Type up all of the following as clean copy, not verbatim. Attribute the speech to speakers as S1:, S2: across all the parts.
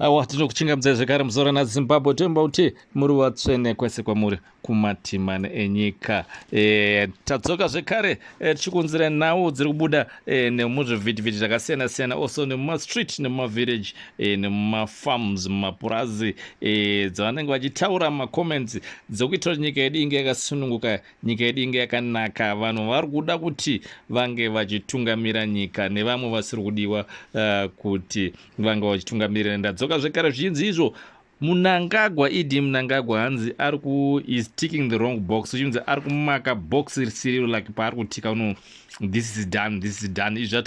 S1: Awa tinokuchingamidza zvekare muzora naZimbabwe tomba kuti muri vatsvene kwese kwamuri kumatimani enyika. Tadzoka zvekare tichikunzira nhau dziri kubuda nemuzvivhitivhiti zvakasiyana siyana, also nemumastreet nemumavillage nemumafarms mumapurazi dzavanenge vachitaura macomments dzekuita kuti nyika yedu inge yakasununguka, nyika yedu inge yakanaka. Vanhu vari kuda kuti vange vachitungamira nyika nevamwe vasiri kudiwa kuti vange vachitungamira. Ndadzoka zvekare zvichinzi izvo Mnangagwa, Idi Mnangagwa hanzi is ticking the wrong box, which means ari kumaka box risiri like paari kutika uno this is done. Izvi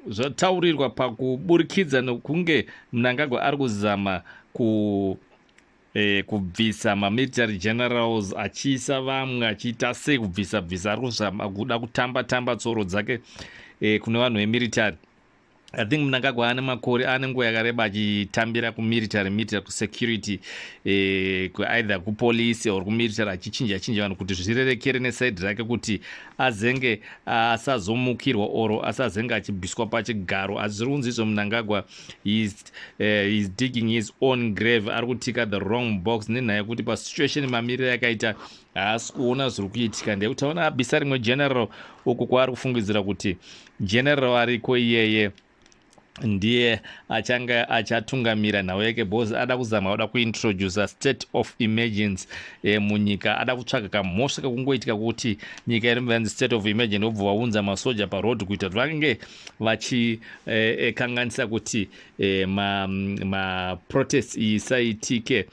S1: zvataurirwa pakuburikidza nokunge Mnangagwa ari kuzama kubvisa mamilitary generals achiisa vamwe achiita sei kubvisa ari kuzama kuda kutamba tsoro dzake kune vanhu vemilitary. I think Mnangagwa ane makore ane nguva yakareba achitambira kumilitary kusecurity either kupolisi or kumilitary achichinja vanhu kuti zvirerekere nesaidi rake kuti azenge asazomukirwa oro asazenge achibviswa pachigaro. Azviri kunzi izvo Mnangagwa is digging his own grave, ari kutika the wrong box nenyaya yekuti pasituation mamiriro yakaita haasi kuona zviri kuitika. Ndekuti taona abvisa rimwe general uku kwaari kufungidzira kuti general ariko iyeye ndiye achanga achatungamira nhau yake bhozi ada kuzama kuda kuintroduce state of emergency munyika. Ada kutsvaga kamhosva kakungoitika kuti nyika iri state of emergency obva vaunza masoja paroad kuita kuti vange vachikanganisa kuti maprotest isaitike.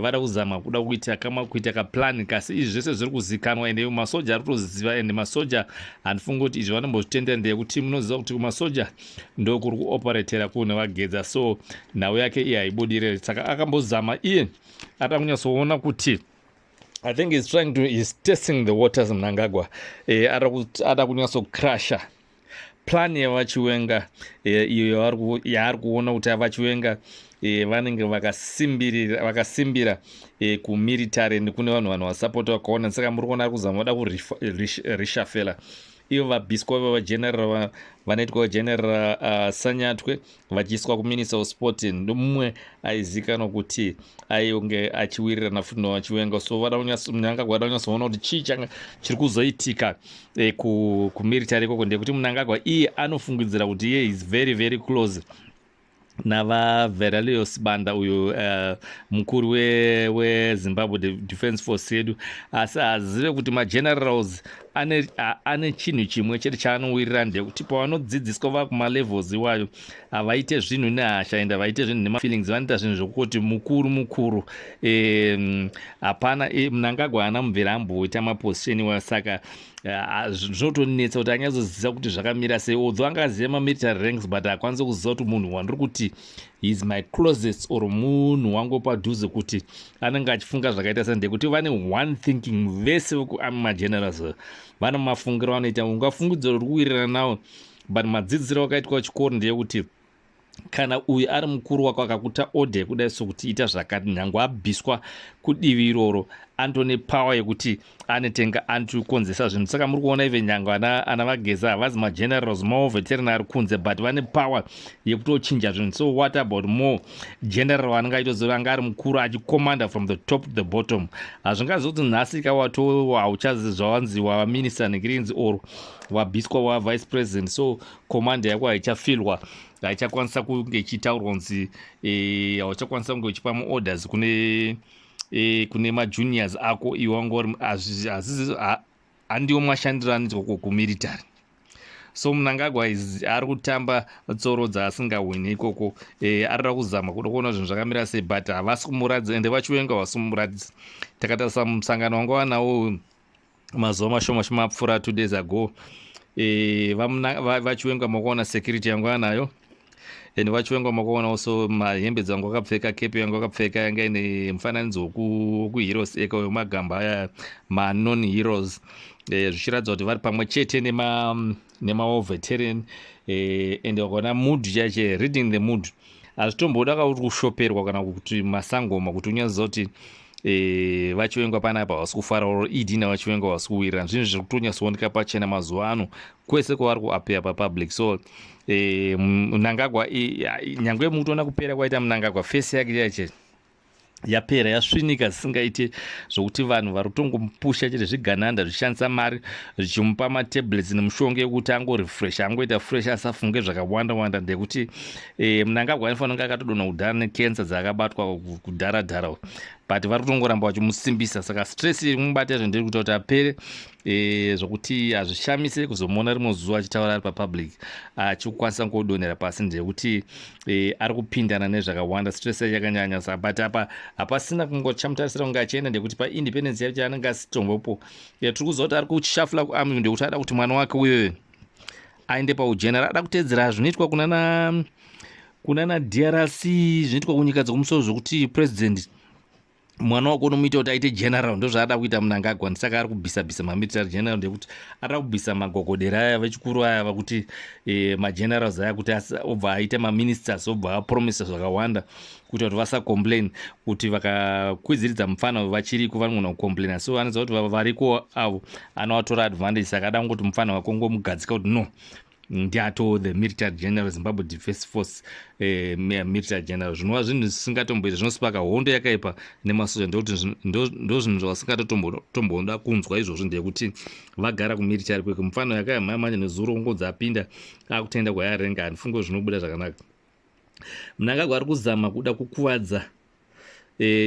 S1: Vada kuzama kuda kuita kaplan, kasi izvi zvese zviri kuzikanwa ende masoja ari kutoziva, ende masoja handifungi kuti izvi vanombozvitendera ndekuti munoziva kuti kumasoja ndokuri kuoperatera kune vagedza, so nhau yake iye haibudirire. Saka akambozama iye ata kunyatsoona kuti I think he's testing the waters. Mnangagwa ada kunyatsokrasha plan yavachiwenga iyo yaari kuona kuti avachiwenga vanenge vakasimbira kumilitary nekune vanhu vasapota vakaona. Saka muri kuona ari kuzama kuda kurishafela ivo vabviswa vavageneral vanoitwa vageneral Sanyatwe vachiiswa kuminister of sport ndomumwe aizikanwa kuti aionge achiwirirana futi navachiwenga. So Mnangagwa vada kunyatsoona kuti chii changa chiri kuzoitika kumilitary ikoko. Ndekuti Mnangagwa iye anofungidzira kuti iye is very very close navaVeralios Banda uyo mukuru weZimbabwe Defence Force yedu, asi azive kuti magenerals ane chinhu chimwe chete chaanowirira, ndekuti pavanodzidziswa vakumalevels iwayo havaite zvinhu nehasha ende havaite zvinhu nemafeelings, vanoita zvinhu zvokuti mukuru hapana. Mnangagwa haana mubvera amboita maposition iwayo, saka zvinotonetsa kuti anyatsoziva kuti zvakamira sei. Although angaziva mamilitary ranks but hakwanisi kuziva kuti munhu wandiri kuti is my closest or munhu wangu padhuze kuti anenge achifunga zvakaita sei. Ndekuti vane one thinking vese magenerals vana mafungiro vanoita, ungafungidzira uri kuwirirana navo, but madzidziro akaitwa chikoro ndeyekuti kana uyu ari mukuru wako akakuta order yekudai sokuti ita zvakati, nyange abviswa kudivi iroro andone power yekuti anetenga antikonzesa zvinhu. Saka muri kuona ive nyange ana vageza havazi magenerals maoveterani ari kunze, but vane power yekutochinja zvinhu. So what about more general anenge aitozova anga ari mukuru achikomanda from the top to the bottom. Hazvingazoti nhasi ikawatowa hauchazi zvavanzi wavaminister nekirinzi or wabviswa wavavice president, so komanda yako haichafilwa, haichakwanisa kunge ichitaurwa kunzi hauchakwanisa kunge uchipa maorders kune majuniors ako iwangori handiwo mashandiro anoitwa kumilitary. So Mnangagwa ari kutamba tsoro dzaasingawini ikoko, arida kuzama kuda kuona zvinhu zvakamira sei, but havasi kumuradza ende vachiwenga havasi kumuradza. Takatarisa musangano wanga wanawo mazuva mashoma apfuura 2 days ago, vachiwenga makaona security yangu anayo, ende vachiwenga makaona also mahembe dzangu akapfeka, kepi yangu akapfeka yanga ine mufananidzo wokuheroes eka wemagamba aya manon heroes, zvichiratidza kuti vari pamwe chete nemaoveteran ende wakaona mood chache reading the mood. Hazvitomboda kushoperwa kana kuti masangoma kuti unyaziva kuti vachivenga panapa vasi kufara oro idina vachivenga vasi kuwirira zvinhu zviri kutonyasooneka pachena mazuva ano kwese kwavari kuapea papublic. So Mnangagwa nyangwe mukutoona kupera kwaita Mnangagwa fesi yake yache yapera yasvinika zvisingaite zvokuti vanhu vari kutongomupusha chete zvigananda zvichishandisa mari zvichimupa matablets nemushonga yekuti angorefresh angoita fresh asafunge zvakawanda wanda ndekuti Mnangagwa anofanira kunge akatodonha kudhara nekensa dzaakabatwa kudharadhara but vari kutongoramba vachimusimbisa. Saka stress iri kumubata izvo ndiri kuita kuti apere zvokuti hazvishamise kuzomuona rimwe zuva achitaura ari papublic achikwanisa ngodonhera pasi ndekuti ari kupindana nezvakawanda, stress yacho yakanyanya. But apa hapasina kungochamutarisira kunge achienda ndekuti paindependence yacho anenge asitombopo. Tiri kuziva kuti ari kushafula kuarmy ndekuti ada kuti mwana wake uyoyo aende paugeneral. Ada kutedzera zvinoitwa kunana DRC, zvinoitwa kunyika dzokumusoro zvokuti president mwana wako unomuita kuti aite general. Ndozvaada kuita Mnangagwa, ndisaka ari kubhisa mamilitary general ndekuti ada kubvisa magogodera aya vechikuru aya vakuti magenerals aya kuti obva aita maministers obva apromisa zvakawanda kuti vasacomplain kuti vakakwidziridza mufana vachiriko vanogona kucomplaina. So anoziva kuti variko avo anovatora advantage. Saka ada kungoti mufana wako ngomugadzika kuti no ndiato the military general Zimbabwe Defence Force military general. Zvinova zvinhu zvisingatomboita, zvinosipaka hondo yakaipa nemasoja ndekuti ndo zvinhu zvavasingatomboda kunzwa izvozvo ndekuti vagara kumilitary kweke. Mufano yakayamhaya manje nezuro ngodzi apinda akutenda kwayarenga handifungo zvinobuda zvakanaka. Mnangagwa ari kuzama kuda kukuvadza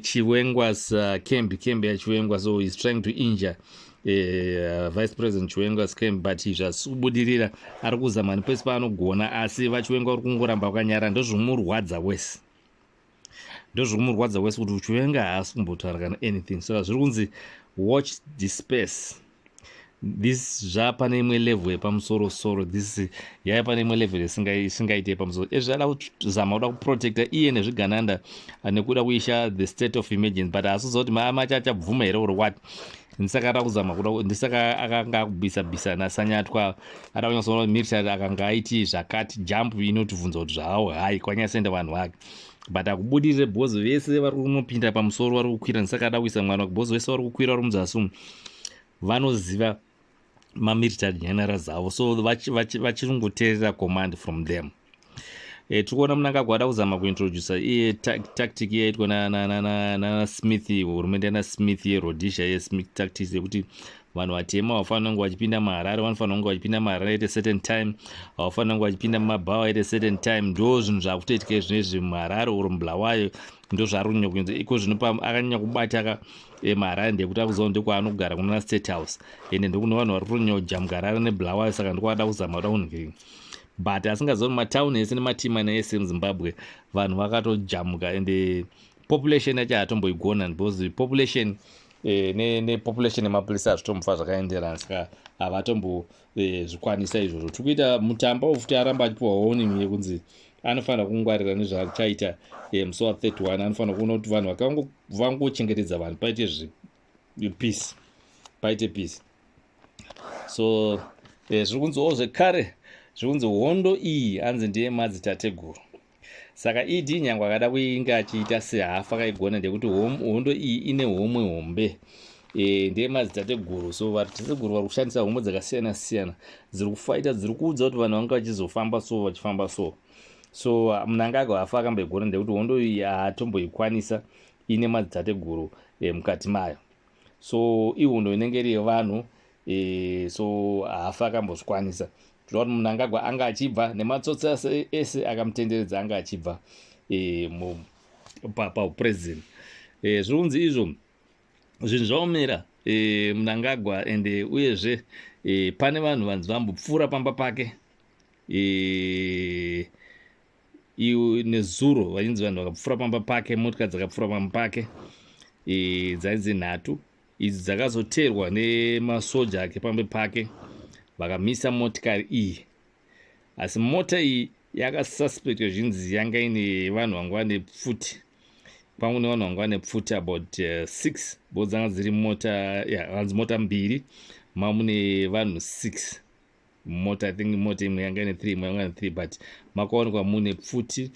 S1: Chiwenga's camp yaChiwenga, so he's trying to injure Vice President Chiwenga's camp, but zvasi kubudirira ari kuzama nepese paanogona, asi vaChiwenga uri kungoramba vakanyara. Ndozvomurwadza wese kuti Chiwenga haasi kumbotaura kana anything. So zviri kunzi watch the space. This zvapane imwe level yepamusoro-soro, this yaipane imwe level isingaite yepamusoro. Zvada kuzama kuda kuprotecta iye nezvigananda nekuda kuisha the state of emergency, but haasi kuziva kuti macho achabvuma here or what. Ndisaka ada kuzama kuda, ndisaka akanga akubisa nasanyatwa ada kunyasoona military akanga aiti zvakati jump inotibvunza kuti zvawo hai kwanyasenda vanhu vake, but akubudirire bhozo vese vari kunopinda pamusoro vari kukwira. Ndisaka ada kuisa mwana wake bhozo vese vari kukwira vari mudzasi vanoziva mamilitary generals avo, so vachirungoteerera command from them. Tiri kuona Mnangagwa ada kuzama kuintrodusa iye tactic yaitwa na Smith, hurumende yana Smith yeRhodesia yeSmith tactics yekuti vanhu vatema havafanira kunge vachipinda maHarare, vanofanira kunge vachipinda maHarare at a certain time, havafanira kunge vachipinda mumaBhawa at a certain time. Ndo zvinhu zvakutoitika zvinezvi muHarare uro muBulawayo, ndo zvaari kunyanya kuenza iko zvino. Akanyanya kubata maHarare ndekuti akuziva ndekwaanogara kunana State House, ende ndokuno vanhu vari kutonyanya kujamuka Harare neBulawayo. Saka ndokwada kuzama kuda kunhikirira, but asingaziva kuti matauni ese nematimani ese muZimbabwe vanhu vakatojamuka, ende population yacho hatomboigona because population nepopulation yemapurisa hazvitombofa zvakaenderana. Saka havatombozvikwanisa izvozvo. Tiri kuita mutamba wofuti aramba achipiwa warning yekunzi anofanira kungwarira nezvaachaita musi wa31. Anofanira kuona kuti vanhu vangochengetedza vanhu paite peace. So zviri kunziwo zvekare zviri kunzi hondo iyi hanzi ndiye madzitateguru. Saka nyangwe akada kuinga achiita sehafa akaigona ndekuti hondo iyi ine homwe hombe ndiye madzitateguru. So vatitateguru vari kushandisa homwe dzakasiyana siyana dziri kufaita, dziri kuudza kuti vanhu vanga vachizofamba so vachifamba so. So Mnangagwa hafa akamboigona ndekuti hondo iyi haatomboikwanisa, ine madzitateguru mukati mayo. So ihondo inenge iri yevanhu, so hafa akambozvikwanisa. Kuti Mnangagwa anga achibva nematsotsi ese akamutenderedza anga achibva paupresident. Zviri kunzi izvo zvinhu zvaomera Mnangagwa, ende uyezve pane vanhu vanzi vambopfuura pamba pake nezuro, vachinzi vanhu vakapfuura pamba pake, motikari dzakapfuura pamba pake dzainzi nhatu. Idzi dzakazoteerwa nemasoja ake pambe pake vakamisa motikari iyi, asi mota iyi yakasuspectwa zvinzi yanga ine vanhu vanga vane pfuti, pamwe nevanhu vanga vane pfuti about 6 bo dzanga dziri mota hanzi mota mbiri mamune vanhu 6 mota. I think mota imwe yanga ine 3 imwe yanga ine 3, but makaonekwa mune pfuti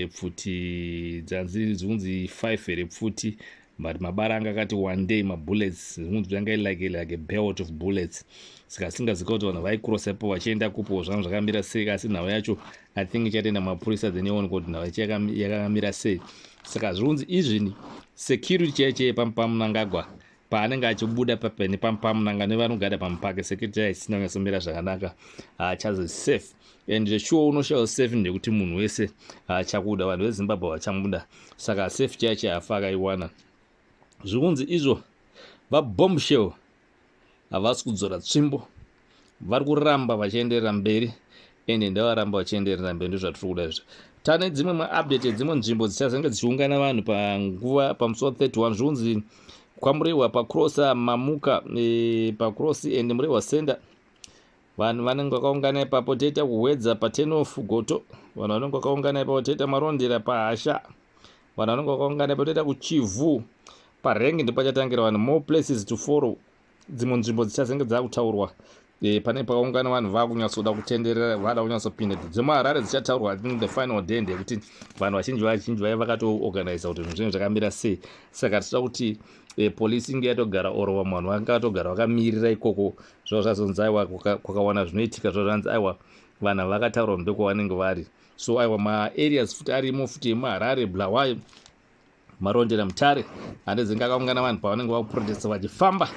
S1: pfuti dzanzi zvinzi 5 here pfuti but mabara anga akati one day mabullets zvinonzi yanga like a belt of bullets saka singazika kuti vanhu vaicrossapo vachienda kupo zvangu zvakamira sei asi nhau yacho I think ichatenda mapurisa then yaoneka kuti nhau yacho yakamira sei saka zvinonzi izvini security chaicheye pamunangagwa paanenge achibuda papene pamunanga nevanogara pamupaka security yaisina kunyatsomira zvakanaka haachazi safe and sure unoshawa safe ndekuti munhu wese haachakuda vanhu vezimbabwe vachamuda saka safe yacho yafa akaiwana zvikunzi izvo vabombshell havasi kudzora tsvimbo vari kuramba vachienderera mberi ende ndavaramba vachienderera mberi ndozvatiri kuda izvo tane dzimwe maupdate dzimwe nzvimbo dzichazenge dzichiungana vanhu panguva pamusuwo 31 zvikunzi kwamurehwa pacrossa mamuka pacross and murehwa senda vanhu vanenge vakaungana ipapo toita kuhwedza pa10 goto vanhu vanenge vakaungana ipapo toita marondera pahasha vanhu vanenge vakaungana ipapo toita kuchivhu parengi ndipachatangira vanhu more places to follow dzimwe nzvimbo dzichazenge dzakutaurwa pane pakaungana vanhu vakunyatsoda kutenderera vada kunyatsopinda dzemaharare dzichataurwa the final day ndekuti vanhu vazhinji vaya vakatoorganiza kuti zvinhu zvinenge zvakamira sei saka tichida kuti polisi inge yatogara oro vamwe vanhu vanga vatogara vakamirira ikoko zvavo zvazonzi aiwa kwakawana zvinoitika zvavo zvanzi aiwa vanhu vakataurwa ndekwavanenge vari so aiwa maareas futi arimo futi emaharare bulawayo marondera mutare handedzinge akaungana vanhu pavanenge vakuprotesta vachifamba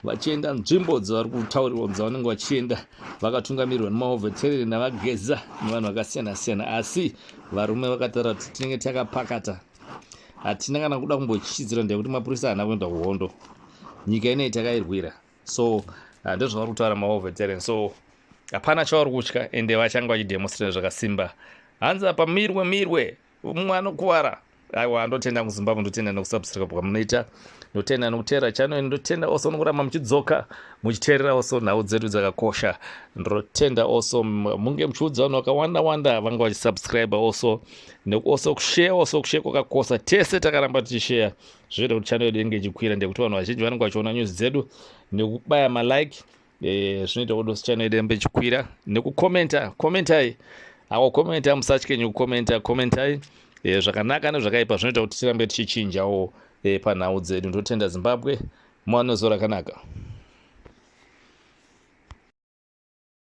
S1: vachienda nzvimbo dzavari kutaurirwa dzavanenge vachienda vakatungamirirwa nemaovhetereri navageza nevanhu vakasiyana-siyana asi varume vakataura kuti tinenge takapakata hatina kana kuda kumbochichidzira ndekuti mapurisa haana kuenda kuhondo nyika inei takairwira so ndozvavari kutaura maovhetereri so hapana chavari kutya ende vachange vachidemonstrate zvakasimba hanzi apa mirwe mumwe anokuvara aiwa handotenda kuzimbabwe ndotenda nekusubscribe kwamunoita ndotenda nokutera channel ndotenda also nokuramba muchidzoka muchiteerera also nhau dzedu dzakakosha ndotenda also munge muchiudza vanhu vakawanda vanga vachisubscribe also nekualso kushare also kushare kwakakosa tese takaramba tichishare zvoita kuti channel yedu inge ichikwira ndekuti vanhu vazhinji vanenge vachiona news dzedu nekubaya malike zvinoita kuti channel yedu irambe ichikwira nekukomentai awakomenta musatye nekukomenta komentai zvakanaka nezvakaipa zvinoita kuti tirambe tichichinjawo panhau dzedu ndotenda Zimbabwe muwane zuva rakanaka.